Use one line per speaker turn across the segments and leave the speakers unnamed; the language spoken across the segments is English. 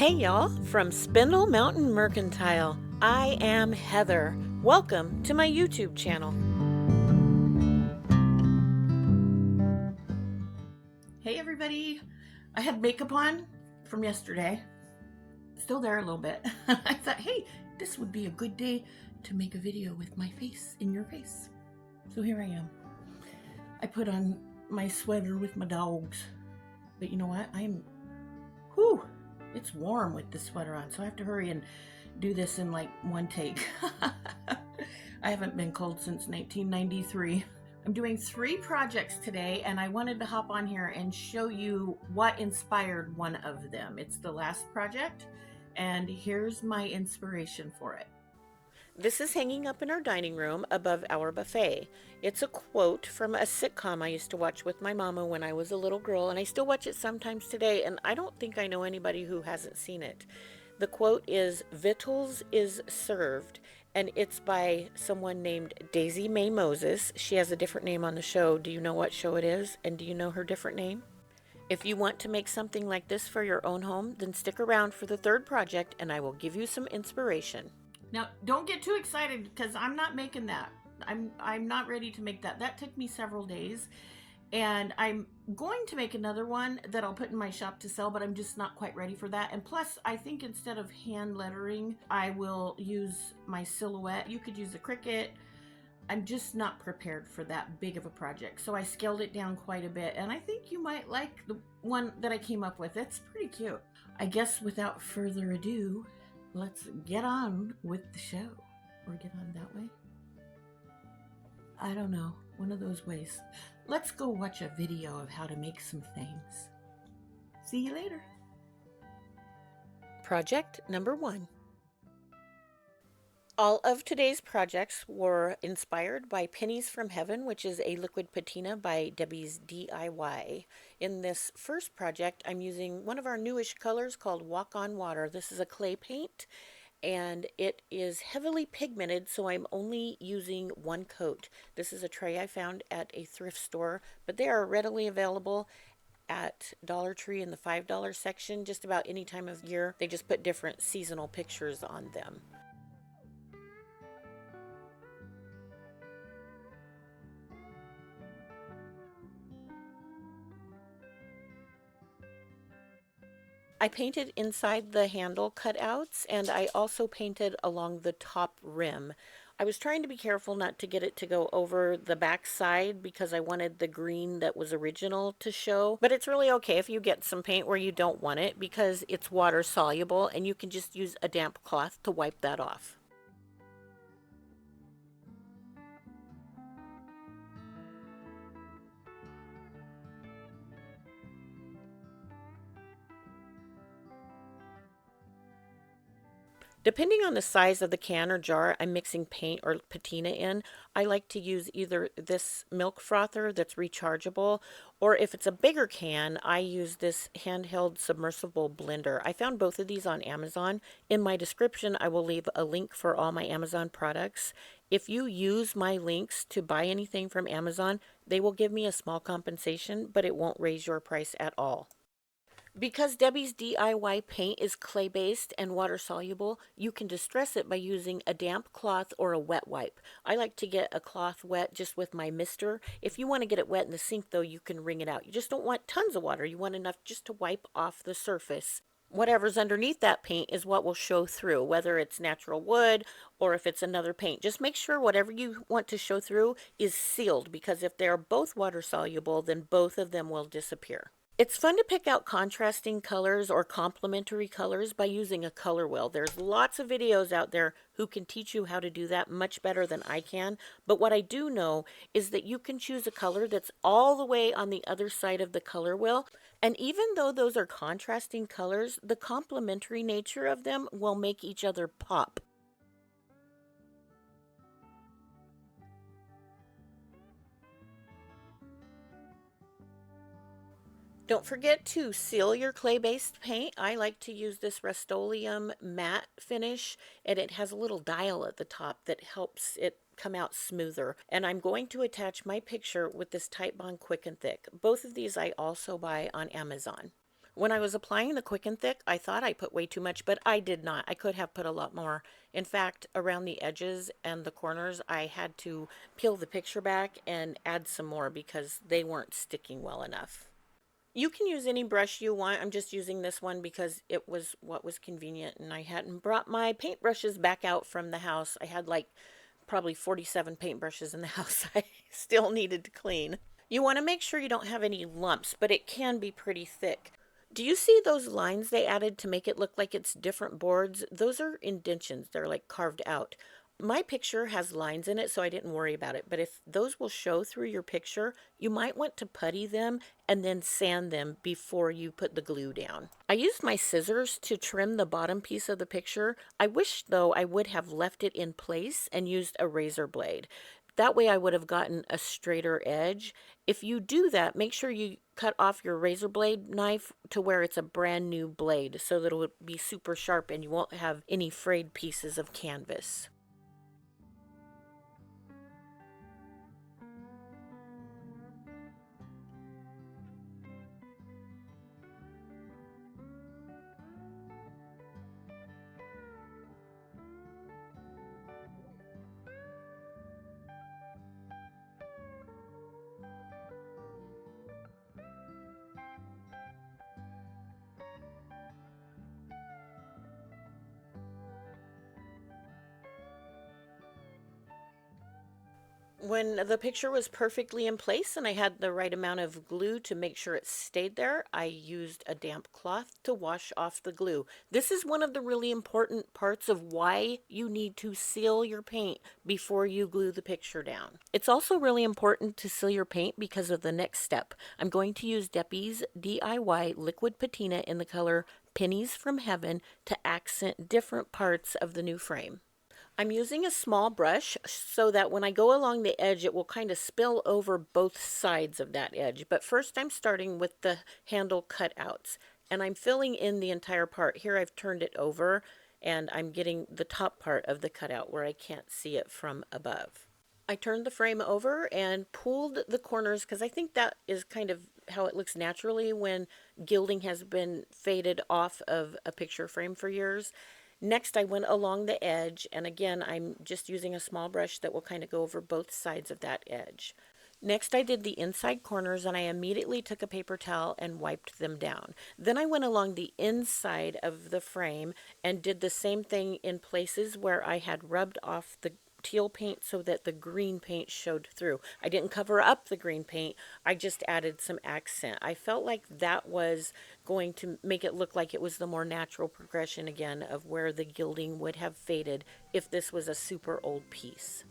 Hey y'all, from Spindle Mountain Mercantile, I am Heather. Welcome to my YouTube channel. Hey everybody, I had makeup on from yesterday. Still there a little bit. I thought, hey, this would be a good day to make a video with my face in your face. So here I am. I put on my sweater with my dogs. But you know what? It's warm with the sweater on, so I have to hurry and do this in like one take. I haven't been cold since 1993. I'm doing 3 projects today, and I wanted to hop on here and show you what inspired one of them. It's the last project, and here's my inspiration for it. This is hanging up in our dining room above our buffet. It's a quote from a sitcom I used to watch with my mama when I was a little girl, and I still watch it sometimes today, and I don't think I know anybody who hasn't seen it. The quote is, "Victuals is served," and it's by someone named Daisy Mae Moses. She has a different name on the show. Do you know what show it is? And do you know her different name? If you want to make something like this for your own home, then stick around for the 3rd project and I will give you some inspiration. Now, don't get too excited because I'm not making that. I'm not ready to make that. That took me several days. And I'm going to make another one that I'll put in my shop to sell, but I'm just not quite ready for that. And plus, I think instead of hand lettering, I will use my silhouette. You could use a Cricut. I'm just not prepared for that big of a project. So I scaled it down quite a bit. And I think you might like the one that I came up with. It's pretty cute. I guess without further ado, let's get on with the show. Or get on that way? I don't know. One of those ways. Let's go watch a video of how to make some things. See you later. Project number 1. All of today's projects were inspired by Pennies From Heaven, which is a liquid patina by Debi's DIY. In this first project, I'm using one of our newish colors called Walk on Water. This is a clay paint, and it is heavily pigmented, so I'm only using 1 coat. This is a tray I found at a thrift store, but they are readily available at Dollar Tree in the $5 section just about any time of year. They just put different seasonal pictures on them. I painted inside the handle cutouts, and I also painted along the top rim. I was trying to be careful not to get it to go over the back side because I wanted the green that was original to show. But it's really okay if you get some paint where you don't want it because it's water soluble and you can just use a damp cloth to wipe that off. Depending on the size of the can or jar I'm mixing paint or patina in, I like to use either this milk frother that's rechargeable, or if it's a bigger can, I use this handheld submersible blender. I found both of these on Amazon. In my description, I will leave a link for all my Amazon products. If you use my links to buy anything from Amazon, they will give me a small compensation, but it won't raise your price at all. Because Debi's DIY paint is clay-based and water-soluble, you can distress it by using a damp cloth or a wet wipe. I like to get a cloth wet just with my mister. If you want to get it wet in the sink, though, you can wring it out. You just don't want tons of water. You want enough just to wipe off the surface. Whatever's underneath that paint is what will show through, whether it's natural wood or if it's another paint. Just make sure whatever you want to show through is sealed, because if they're both water-soluble, then both of them will disappear. It's fun to pick out contrasting colors or complementary colors by using a color wheel. There's lots of videos out there who can teach you how to do that much better than I can. But what I do know is that you can choose a color that's all the way on the other side of the color wheel. And even though those are contrasting colors, the complementary nature of them will make each other pop. Don't forget to seal your clay-based paint. I like to use this Rustoleum matte finish, and it has a little dial at the top that helps it come out smoother. And I'm going to attach my picture with this Titebond Quick and Thick. Both of these I also buy on Amazon. When I was applying the Quick and Thick, I thought I put way too much, but I did not. I could have put a lot more. In fact, around the edges and the corners, I had to peel the picture back and add some more because they weren't sticking well enough. You can use any brush you want. I'm just using this one because it was what was convenient, and I hadn't brought my paintbrushes back out from the house. I had like probably 47 paintbrushes in the house I still needed to clean. You want to make sure you don't have any lumps, but it can be pretty thick. Do you see those lines they added to make it look like it's different boards? Those are indentions. They're like carved out. My picture has lines in it, so I didn't worry about it. But if those will show through your picture, you might want to putty them and then sand them before you put the glue down. I used my scissors to trim the bottom piece of the picture. I wish, though, I would have left it in place and used a razor blade. That way I would have gotten a straighter edge. If you do that, make sure you cut off your razor blade knife to where it's a brand new blade so that it will be super sharp and you won't have any frayed pieces of canvas. When the picture was perfectly in place and I had the right amount of glue to make sure it stayed there, I used a damp cloth to wash off the glue. This is one of the really important parts of why you need to seal your paint before you glue the picture down. It's also really important to seal your paint because of the next step. I'm going to use Debi's DIY Liquid Patina in the color Pennies From Heaven to accent different parts of the new frame. I'm using a small brush so that when I go along the edge, it will kind of spill over both sides of that edge. But first I'm starting with the handle cutouts and I'm filling in the entire part. Here I've turned it over and I'm getting the top part of the cutout where I can't see it from above. I turned the frame over and pulled the corners because I think that is kind of how it looks naturally when gilding has been faded off of a picture frame for years. Next, I went along the edge, and again, I'm just using a small brush that will kind of go over both sides of that edge. Next, I did the inside corners, and I immediately took a paper towel and wiped them down. Then I went along the inside of the frame and did the same thing in places where I had rubbed off the teal paint so that the green paint showed through. I didn't cover up the green paint, I just added some accent. I felt like that was going to make it look like it was the more natural progression again of where the gilding would have faded if this was a super old piece.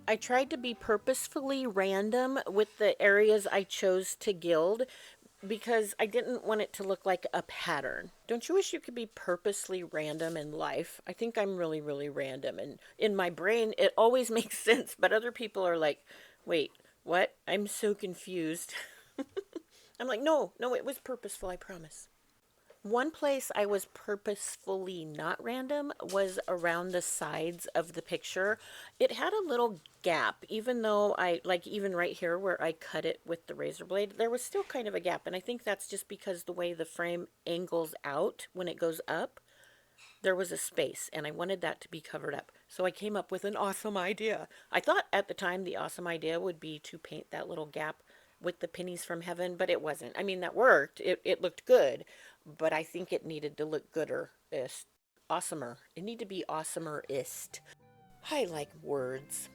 I tried to be purposefully random with the areas I chose to gild because I didn't want it to look like a pattern. Don't you wish you could be purposely random in life? I think I'm really, really random. And in my brain, it always makes sense, but other people are like, wait, what? I'm so confused. I'm like, no, no, it was purposeful, I promise. One place I was purposefully not random was around the sides of the picture. It had a little gap, even though like even right here where I cut it with the razor blade, there was still kind of a gap. And I think that's just because the way the frame angles out when it goes up, there was a space and I wanted that to be covered up. So I came up with an awesome idea. I thought at the time the awesome idea would be to paint that little gap with the pennies from heaven, but it wasn't. I mean, that worked. It looked good, but I think it needed to look gooder. Awesomer. It needed to be awesomer-ist. I like words.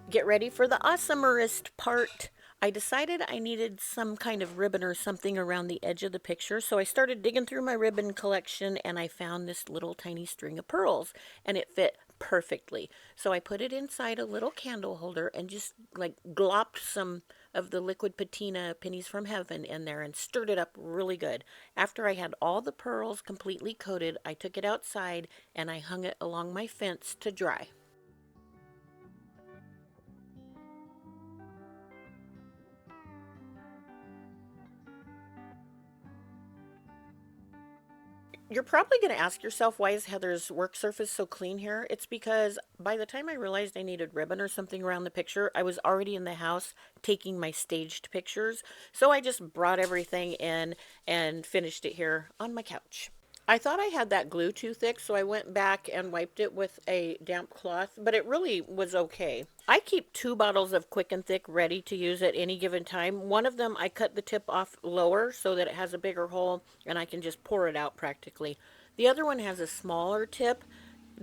Get ready for the awesomerest part. I decided I needed some kind of ribbon or something around the edge of the picture, so I started digging through my ribbon collection and I found this little tiny string of pearls and it fit perfectly. So I put it inside a little candle holder and just like glopped some of the liquid patina pennies from heaven in there and stirred it up really good. After I had all the pearls completely coated, I took it outside and I hung it along my fence to dry. You're probably going to ask yourself, why is Heather's work surface so clean here? It's because by the time I realized I needed ribbon or something around the picture, I was already in the house taking my staged pictures. So I just brought everything in and finished it here on my couch. I thought I had that glue too thick, so I went back and wiped it with a damp cloth, but it really was okay. I keep 2 bottles of Quick and Thick ready to use at any given time. One of them I cut the tip off lower so that it has a bigger hole and I can just pour it out practically. The other one has a smaller tip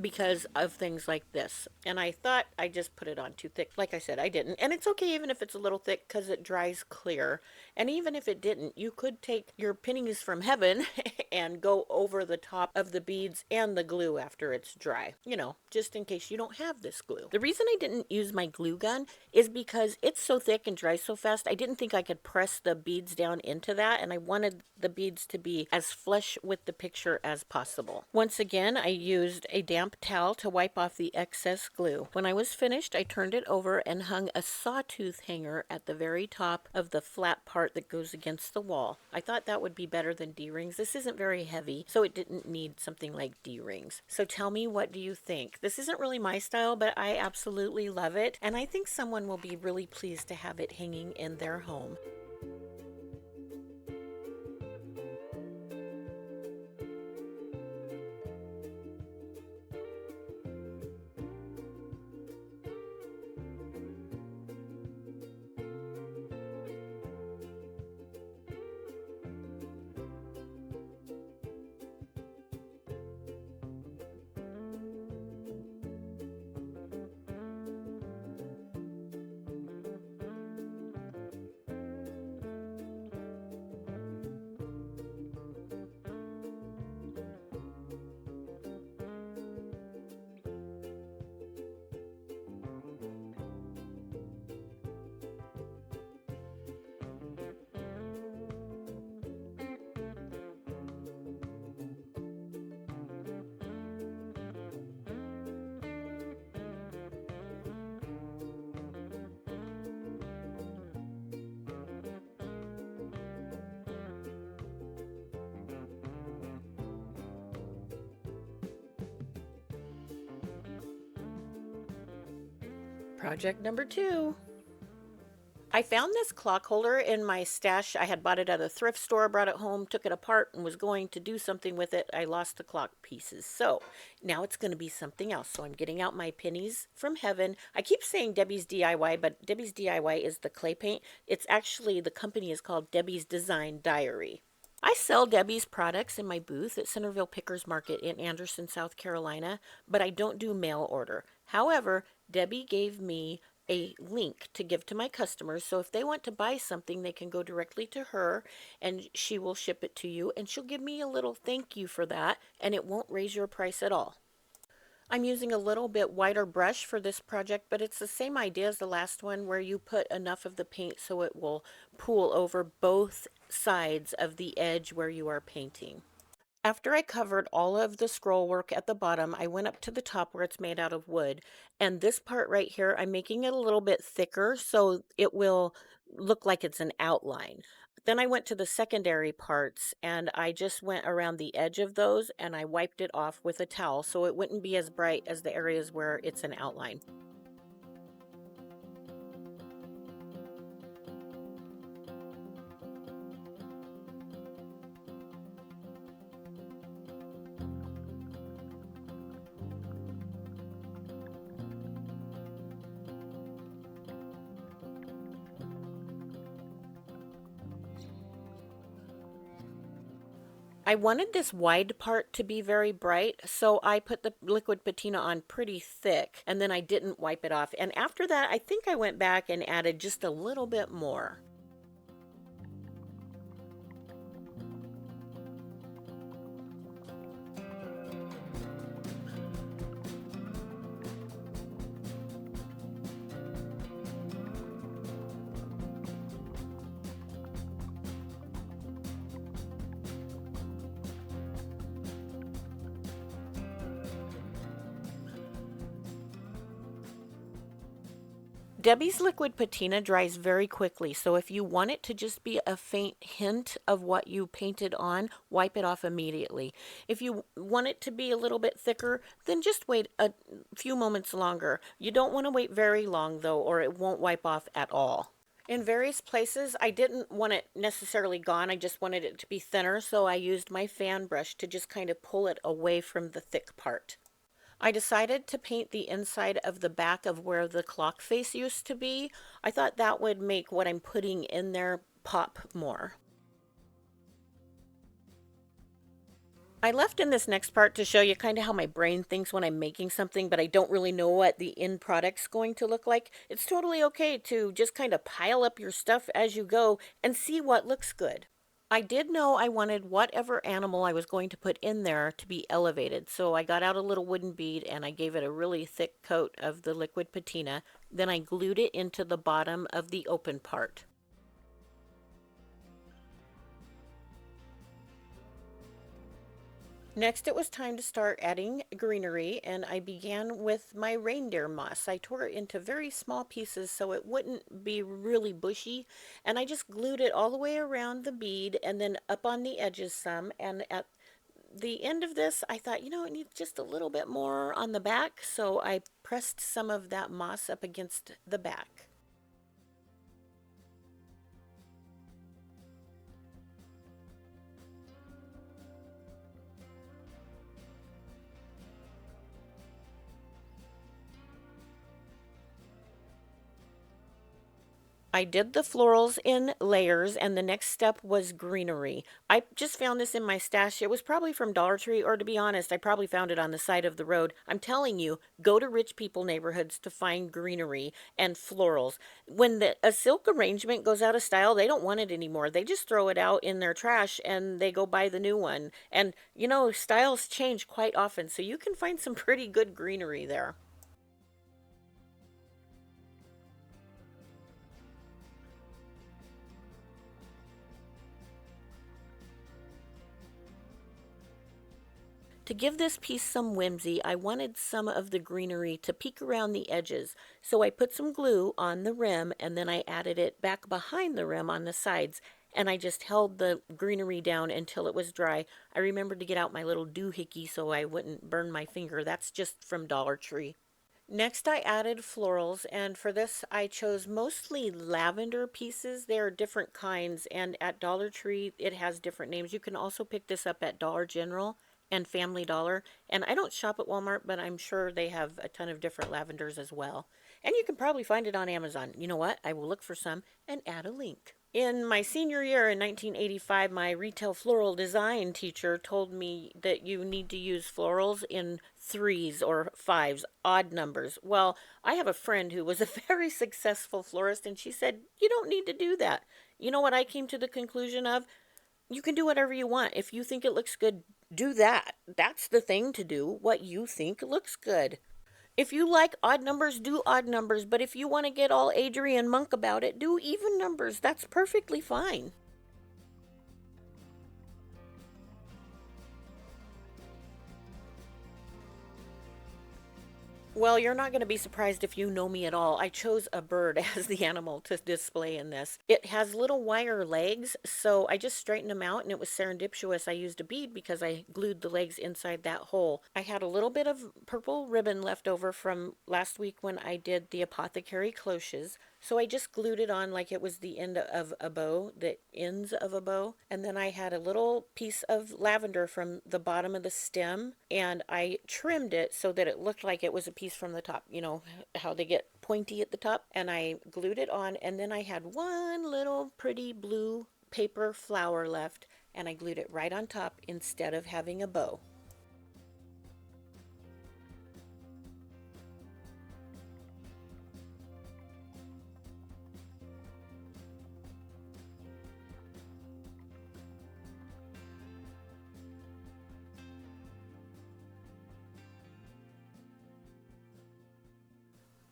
because of things like this. And I thought I just put it on too thick. Like I said, I didn't. And it's okay even if it's a little thick because it dries clear. And even if it didn't, you could take your Pennies From Heaven and go over the top of the beads and the glue after it's dry. You know, just in case you don't have this glue. The reason I didn't use my glue gun is because it's so thick and dries so fast. I didn't think I could press the beads down into that, and I wanted the beads to be as flush with the picture as possible. Once again, I used a damp towel to wipe off the excess glue. When I was finished, I turned it over and hung a sawtooth hanger at the very top of the flat part that goes against the wall. I thought that would be better than D-rings. This isn't very heavy, so it didn't need something like D-rings. So tell me, what do you think? This isn't really my style, but I absolutely love it, and I think someone will be really pleased to have it hanging in their home. Project number 2. I found this clock holder in my stash. I had bought it at a thrift store, brought it home, took it apart, and was going to do something with it. I lost the clock pieces. So now it's going to be something else. So I'm getting out my Pennies From Heaven. I keep saying Debi's DIY, but Debi's DIY is the clay paint. It's actually, the company is called Debi's Design Diary. I sell Debi's products in my booth at Centerville Pickers Market in Anderson, South Carolina, but I don't do mail order. However, Debi gave me a link to give to my customers, so if they want to buy something, they can go directly to her and she will ship it to you, and she'll give me a little thank you for that, and it won't raise your price at all. I'm using a little bit wider brush for this project, but it's the same idea as the last one, where you put enough of the paint so it will pool over both sides of the edge where you are painting. After I covered all of the scroll work at the bottom, I went up to the top where it's made out of wood. And this part right here, I'm making it a little bit thicker so it will look like it's an outline. Then I went to the secondary parts and I just went around the edge of those and I wiped it off with a towel so it wouldn't be as bright as the areas where it's an outline. I wanted this wide part to be very bright, so I put the liquid patina on pretty thick, and then I didn't wipe it off. And after that, I think I went back and added just a little bit more. Debi's liquid patina dries very quickly, so if you want it to just be a faint hint of what you painted on, wipe it off immediately. If you want it to be a little bit thicker, then just wait a few moments longer. You don't want to wait very long though, or it won't wipe off at all. In various places, I didn't want it necessarily gone, I just wanted it to be thinner, so I used my fan brush to just kind of pull it away from the thick part. I decided to paint the inside of the back of where the clock face used to be. I thought that would make what I'm putting in there pop more. I left in this next part to show you kind of how my brain thinks when I'm making something, but I don't really know what the end product's going to look like. It's totally okay to just kind of pile up your stuff as you go and see what looks good. I did know I wanted whatever animal I was going to put in there to be elevated, so I got out a little wooden bead and I gave it a really thick coat of the liquid patina. Then I glued it into the bottom of the open part. Next, it was time to start adding greenery, and I began with my reindeer moss. I tore it into very small pieces so it wouldn't be really bushy, and I just glued it all the way around the bead and then up on the edges some. And at the end of this, I thought, it needs just a little bit more on the back, so I pressed some of that moss up against the back. I did the florals in layers, and the next step was greenery. I just found this in my stash. It was probably from Dollar Tree, or to be honest, I probably found it on the side of the road. I'm telling you, go to rich people neighborhoods to find greenery and florals. When a silk arrangement goes out of style, they don't want it anymore. They just throw it out in their trash and they go buy the new one. And, styles change quite often, so you can find some pretty good greenery there. To give this piece some whimsy, I wanted some of the greenery to peek around the edges, so I put some glue on the rim and then I added it back behind the rim on the sides, and I just held the greenery down until it was dry. I remembered to get out my little doohickey so I wouldn't burn my finger. That's just from Dollar Tree. Next, I added florals, and for this, I chose mostly lavender pieces. There are different kinds, and at Dollar Tree, it has different names. You can also pick this up at Dollar General and Family Dollar. And I don't shop at Walmart, but I'm sure they have a ton of different lavenders as well. And you can probably find it on Amazon. You know what? I will look for some and add a link. In my senior year in 1985, my retail floral design teacher told me that you need to use florals in threes or fives, odd numbers. Well, I have a friend who was a very successful florist, and she said, you don't need to do that. You know what I came to the conclusion of? You can do whatever you want. If you think it looks good, do that. That's the thing to do, what you think looks good. If you like odd numbers, do odd numbers. But if you want to get all Adrian Monk about it, do even numbers. That's perfectly fine. Well, you're not going to be surprised if you know me at all. I chose a bird as the animal to display in this. It has little wire legs, so I just straightened them out, and it was serendipitous. I used a bead because I glued the legs inside that hole. I had a little bit of purple ribbon left over from last week when I did the apothecary cloches, so I just glued it on like it was the end of a bow, the ends of a bow. And then I had a little piece of lavender from the bottom of the stem, and I trimmed it so that it looked like it was a piece from the top. You know how they get pointy at the top? And I glued it on, and then I had one little pretty blue paper flower left, and I glued it right on top instead of having a bow.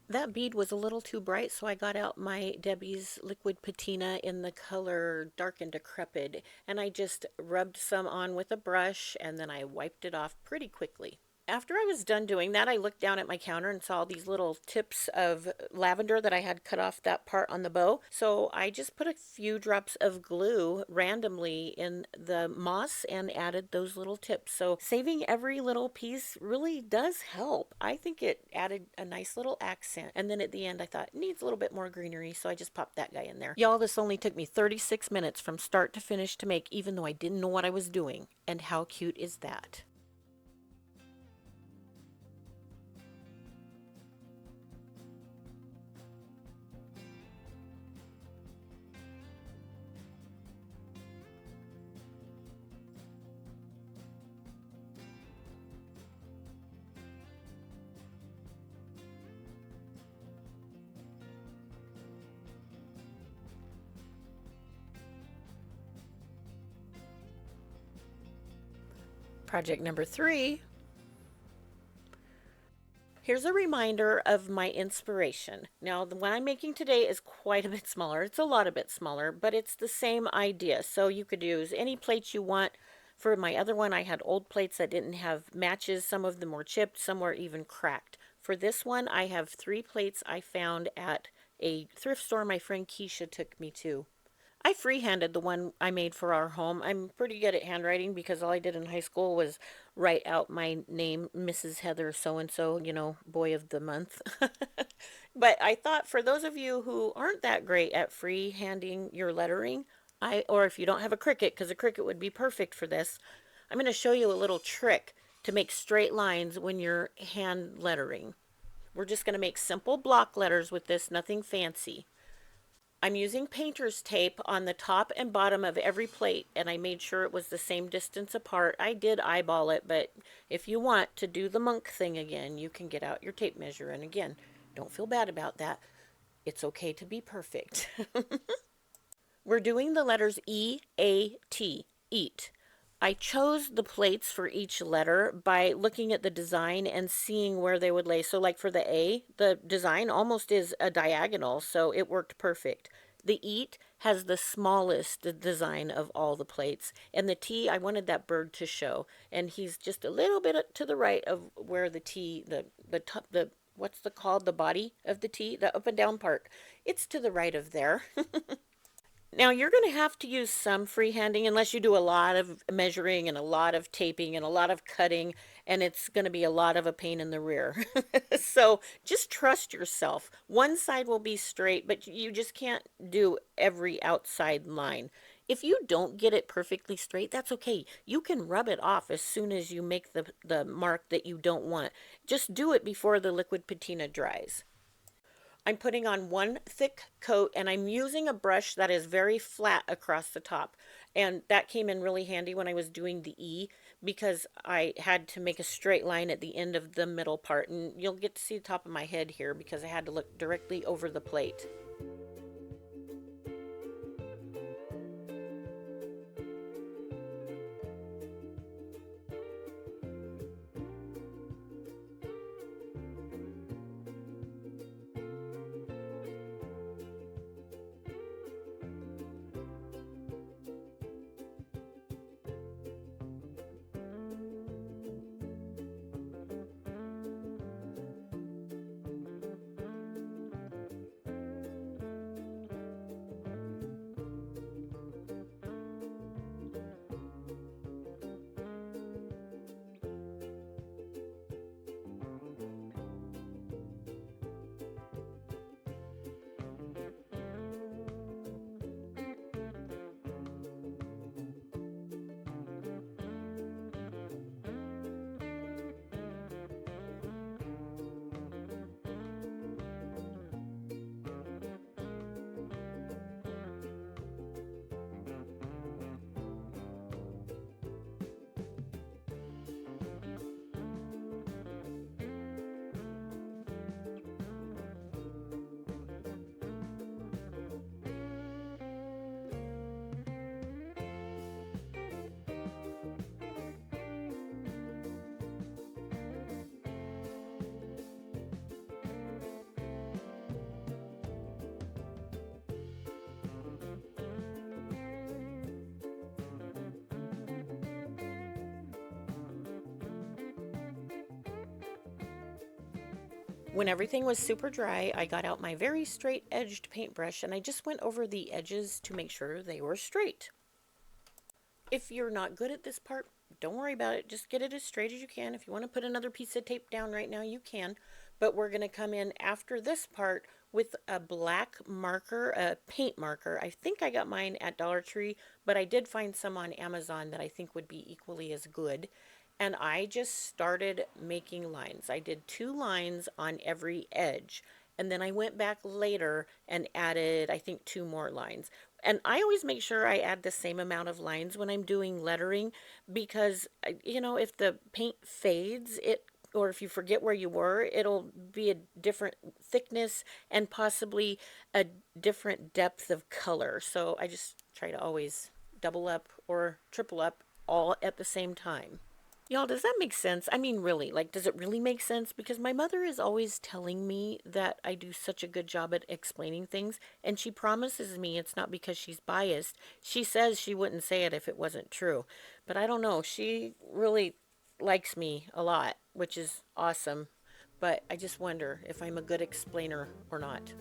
That bead was a little too bright, so I got out my Debi's Liquid Patina in the color Dark and Decrepit, and I just rubbed some on with a brush, and then I wiped it off pretty quickly. After I was done doing that, I looked down at my counter and saw these little tips of lavender that I had cut off that part on the bow. So I just put a few drops of glue randomly in the moss and added those little tips. So saving every little piece really does help. I think it added a nice little accent. And then at the end, I thought it needs a little bit more greenery, so I just popped that guy in there. Y'all, this only took me 36 minutes from start to finish to make, even though I didn't know what I was doing. And how cute is that? Project number 3. Here's a reminder of my inspiration. Now, the one I'm making today is quite a bit smaller. It's a lot a bit smaller, but it's the same idea. So you could use any plates you want. For my other one, I had old plates that didn't have matches. Some of them were chipped, some were even cracked. For this one, I have 3 plates I found at a thrift store my friend Keisha took me to. I freehanded the one I made for our home. I'm pretty good at handwriting because all I did in high school was write out my name, Mrs. Heather so and so, boy of the month. But I thought for those of you who aren't that great at freehanding your lettering, or if you don't have a Cricut, because a Cricut would be perfect for this, I'm going to show you a little trick to make straight lines when you're hand lettering. We're just going to make simple block letters with this, nothing fancy. I'm using painter's tape on the top and bottom of every plate, and I made sure it was the same distance apart. I did eyeball it, but if you want to do the monk thing again, you can get out your tape measure. And again, don't feel bad about that. It's okay to be perfect. We're doing the letters E-A-T, eat. I chose the plates for each letter by looking at the design and seeing where they would lay. So like for the A, the design almost is a diagonal, so it worked perfect. The eat has the smallest design of all the plates. And the T, I wanted that bird to show. And he's just a little bit to the right of where the T, the what's the called, the body of the T, the up and down part. It's to the right of there. Now you're going to have to use some freehanding unless you do a lot of measuring and a lot of taping and a lot of cutting, and it's going to be a lot of a pain in the rear. So just trust yourself. One side will be straight, but you just can't do every outside line. If you don't get it perfectly straight, that's okay. You can rub it off as soon as you make the mark that you don't want. Just do it before the liquid patina dries. I'm putting on one thick coat, and I'm using a brush that is very flat across the top. And that came in really handy when I was doing the E, because I had to make a straight line at the end of the middle part. And you'll get to see the top of my head here because I had to look directly over the plate. When everything was super dry, I got out my very straight edged paintbrush and I just went over the edges to make sure they were straight. If you're not good at this part, don't worry about it. Just get it as straight as you can. If you want to put another piece of tape down right now, you can. But we're going to come in after this part with a black marker, a paint marker. I think I got mine at Dollar Tree, but I did find some on Amazon that I think would be equally as good. And I just started making lines. I did 2 lines on every edge. And then I went back later and added, I think, 2 more lines. And I always make sure I add the same amount of lines when I'm doing lettering because, you know, if the paint fades, or if you forget where you were, it'll be a different thickness and possibly a different depth of color. So I just try to always double up or triple up all at the same time. Y'all, does that make sense? I mean, really, like, does it really make sense? Because my mother is always telling me that I do such a good job at explaining things, and she promises me it's not because she's biased. She says she wouldn't say it if it wasn't true. But I don't know. She really likes me a lot, which is awesome. But I just wonder if I'm a good explainer or not.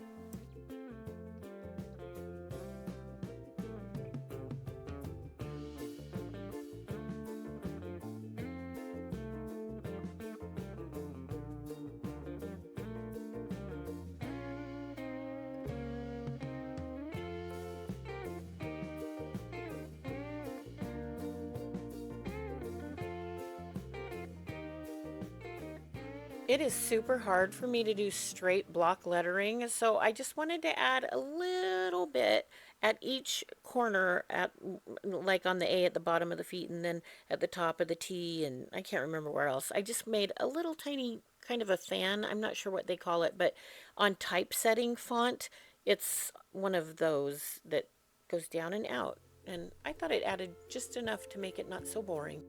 It is super hard for me to do straight block lettering, so I just wanted to add a little bit at each corner, at like on the A at the bottom of the feet and then at the top of the T, and I can't remember where else. I just made a little tiny kind of a fan. I'm not sure what they call it, but on typesetting font, it's one of those that goes down and out. And I thought it added just enough to make it not so boring.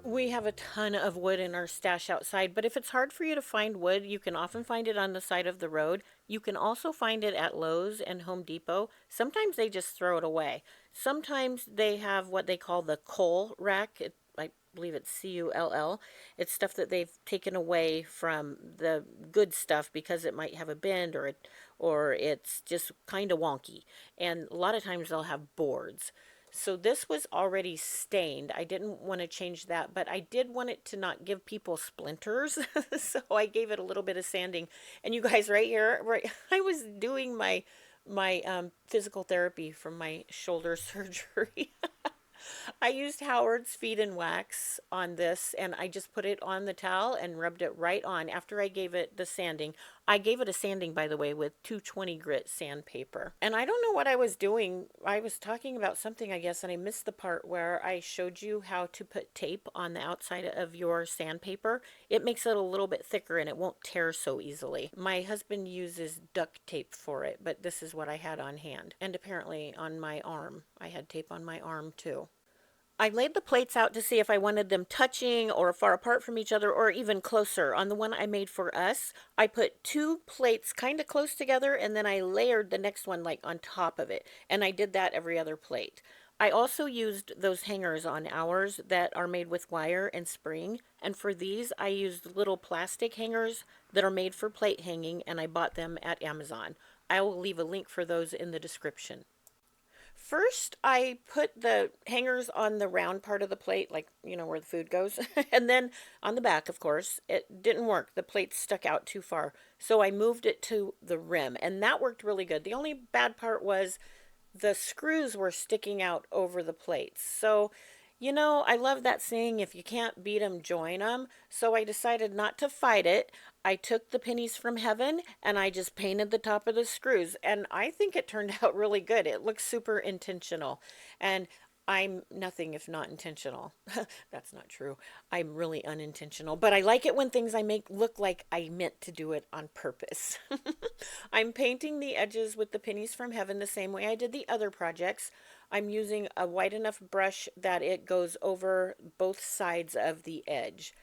We have a ton of wood in our stash outside, but if it's hard for you to find wood, you can often find it on the side of the road. You can also find it at Lowe's and Home Depot. Sometimes they just throw it away. Sometimes they have what they call the coal rack. I believe it's CULL. It's stuff that they've taken away from the good stuff because it might have a bend or it's just kind of wonky. And a lot of times they'll have boards. So this was already stained. I didn't want to change that, but I did want it to not give people splinters. So I gave it a little bit of sanding. And you guys right here, right, I was doing my physical therapy from my shoulder surgery. I used Howard's Feed and Wax on this and I just put it on the towel and rubbed it right on after I gave it the sanding. I gave it a sanding, by the way, with 220 grit sandpaper. And I don't know what I was doing. I was talking about something, I guess, and I missed the part where I showed you how to put tape on the outside of your sandpaper. It makes it a little bit thicker and it won't tear so easily. My husband uses duct tape for it, but this is what I had on hand. And apparently on my arm. I had tape on my arm too. I laid the plates out to see if I wanted them touching or far apart from each other or even closer. On the one I made for us, I put 2 plates kind of close together and then I layered the next one like on top of it. And I did that every other plate. I also used those hangers on ours that are made with wire and spring. And for these, I used little plastic hangers that are made for plate hanging and I bought them at Amazon. I will leave a link for those in the description. first I put the hangers on the round part of the plate, like, you know, where the food goes. And then on the back, of course, it didn't work. The plate stuck out too far. So I moved it to the rim, and that worked really good. The only bad part was the screws were sticking out over the plates. So, you know, I love that saying, if you can't beat 'em, join 'em. So I decided not to fight it. I took the pennies from heaven and I just painted the top of the screws. And I think it turned out really good. It looks super intentional. And I'm nothing if not intentional. That's not true. I'm really unintentional, but I like it when things I make look like I meant to do it on purpose. I'm painting the edges with the pennies from heaven the same way I did the other projects. I'm using a wide enough brush that it goes over both sides of the edge.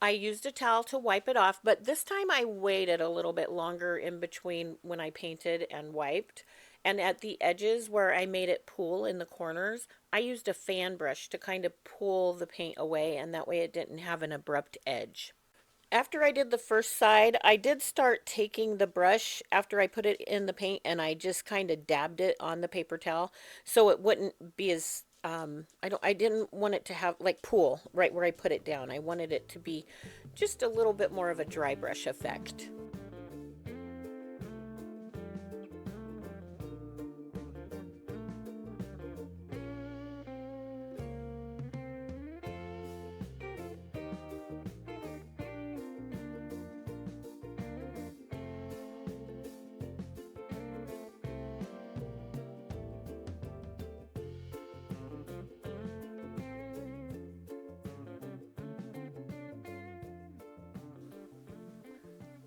I used a towel to wipe it off, but this time I waited a little bit longer in between when I painted and wiped. And at the edges where I made it pool in the corners, I used a fan brush to kind of pull the paint away, and that way it didn't have an abrupt edge. After I did the first side, I did start taking the brush after I put it in the paint, and I just kind of dabbed it on the paper towel so it wouldn't be as I didn't want it to have like pool right where I put it down. I wanted it to be just a little bit more of a dry brush effect.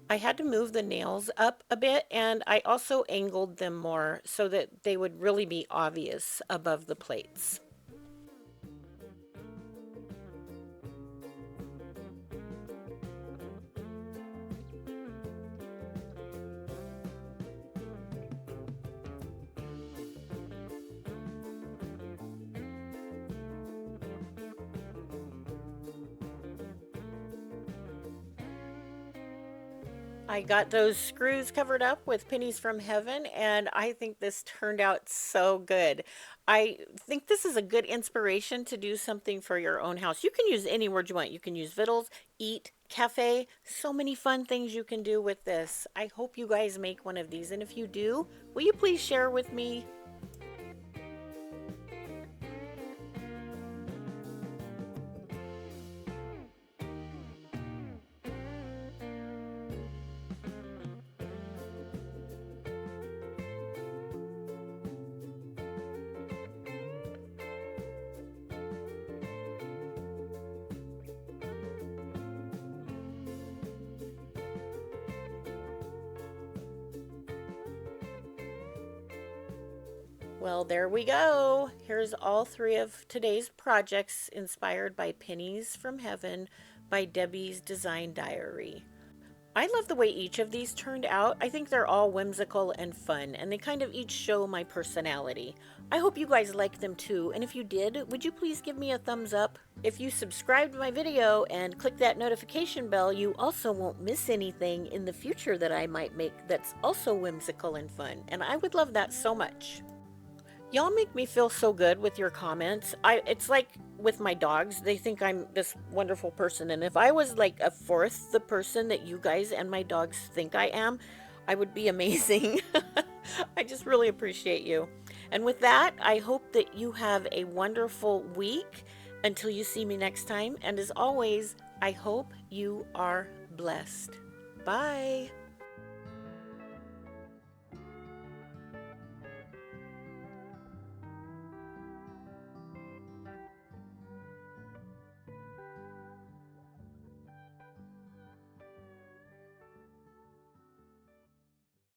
I had to move the nails up a bit, and I also angled them more so that they would really be obvious above the plates. I got those screws covered up with pennies from heaven, and I think this turned out so good. I think this is a good inspiration to do something for your own house. You can use any word you want. You can use vittles, eat, cafe, so many fun things you can do with this. I hope you guys make one of these, and if you do, will you please share with me? Well, there we go. Here's all three of today's projects inspired by Pennies from Heaven by Debi's Design Diary. I love the way each of these turned out. I think they're all whimsical and fun, and they kind of each show my personality. I hope you guys like them too, and if you did, would you please give me a thumbs up? If you subscribe to my video and click that notification bell, you also won't miss anything in the future that I might make that's also whimsical and fun, and I would love that so much. Y'all make me feel so good with your comments. It's like with my dogs, they think I'm this wonderful person, and if I was like a fourth the person that you guys and my dogs think I am, I would be amazing. I just really appreciate you. And with that, I hope that you have a wonderful week until you see me next time, and as always, I hope you are blessed. Bye.